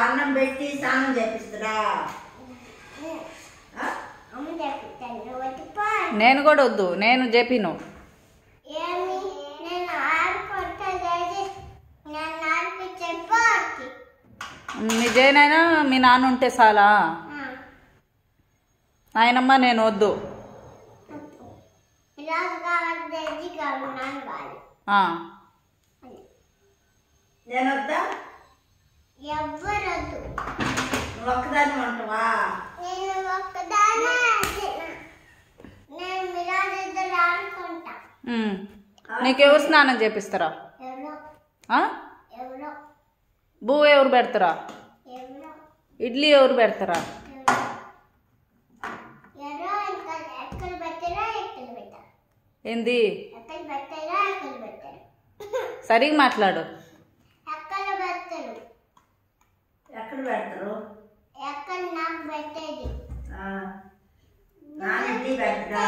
అన్నం పెట్టి స్నానం చేపిస్తారా? నేను కూడా వద్దు, నేను చెప్పిను. మీ జైనైనా మీ నాన్న ఉంటే చాలా. ఆయనమ్మ నేను వద్దు. నేను వద్దా? ఎవ్వరొద్దు. నువ్వు ఒక్కదాన్ని ఉంటావా? నేను ఒక్కదాన్ని. నేను మిరాజ్ ఇద్దరు ఆడుకుంటా. నీకెవరు స్నానం చేపిస్తారా? ఎవరో బూ ఎవరు పెడతారా? ఎవరో ఇడ్లీ ఎవరు పెడతారా? ఎవరో ఇంకా ఎక్కడ పెట్టారా ఎక్కడ పెట్టారు? ఏంది? ఎక్కడ పెట్టారా ఎక్కడ పెట్టారు? సరిగ్గా మాట్లాడు. ఎక్కడ పెట్టారు? ఎక్కడ పెడతారు? ఎక్కడ నాకు పెట్టేది. నాన్న ఇడ్లీ పెట్టరా?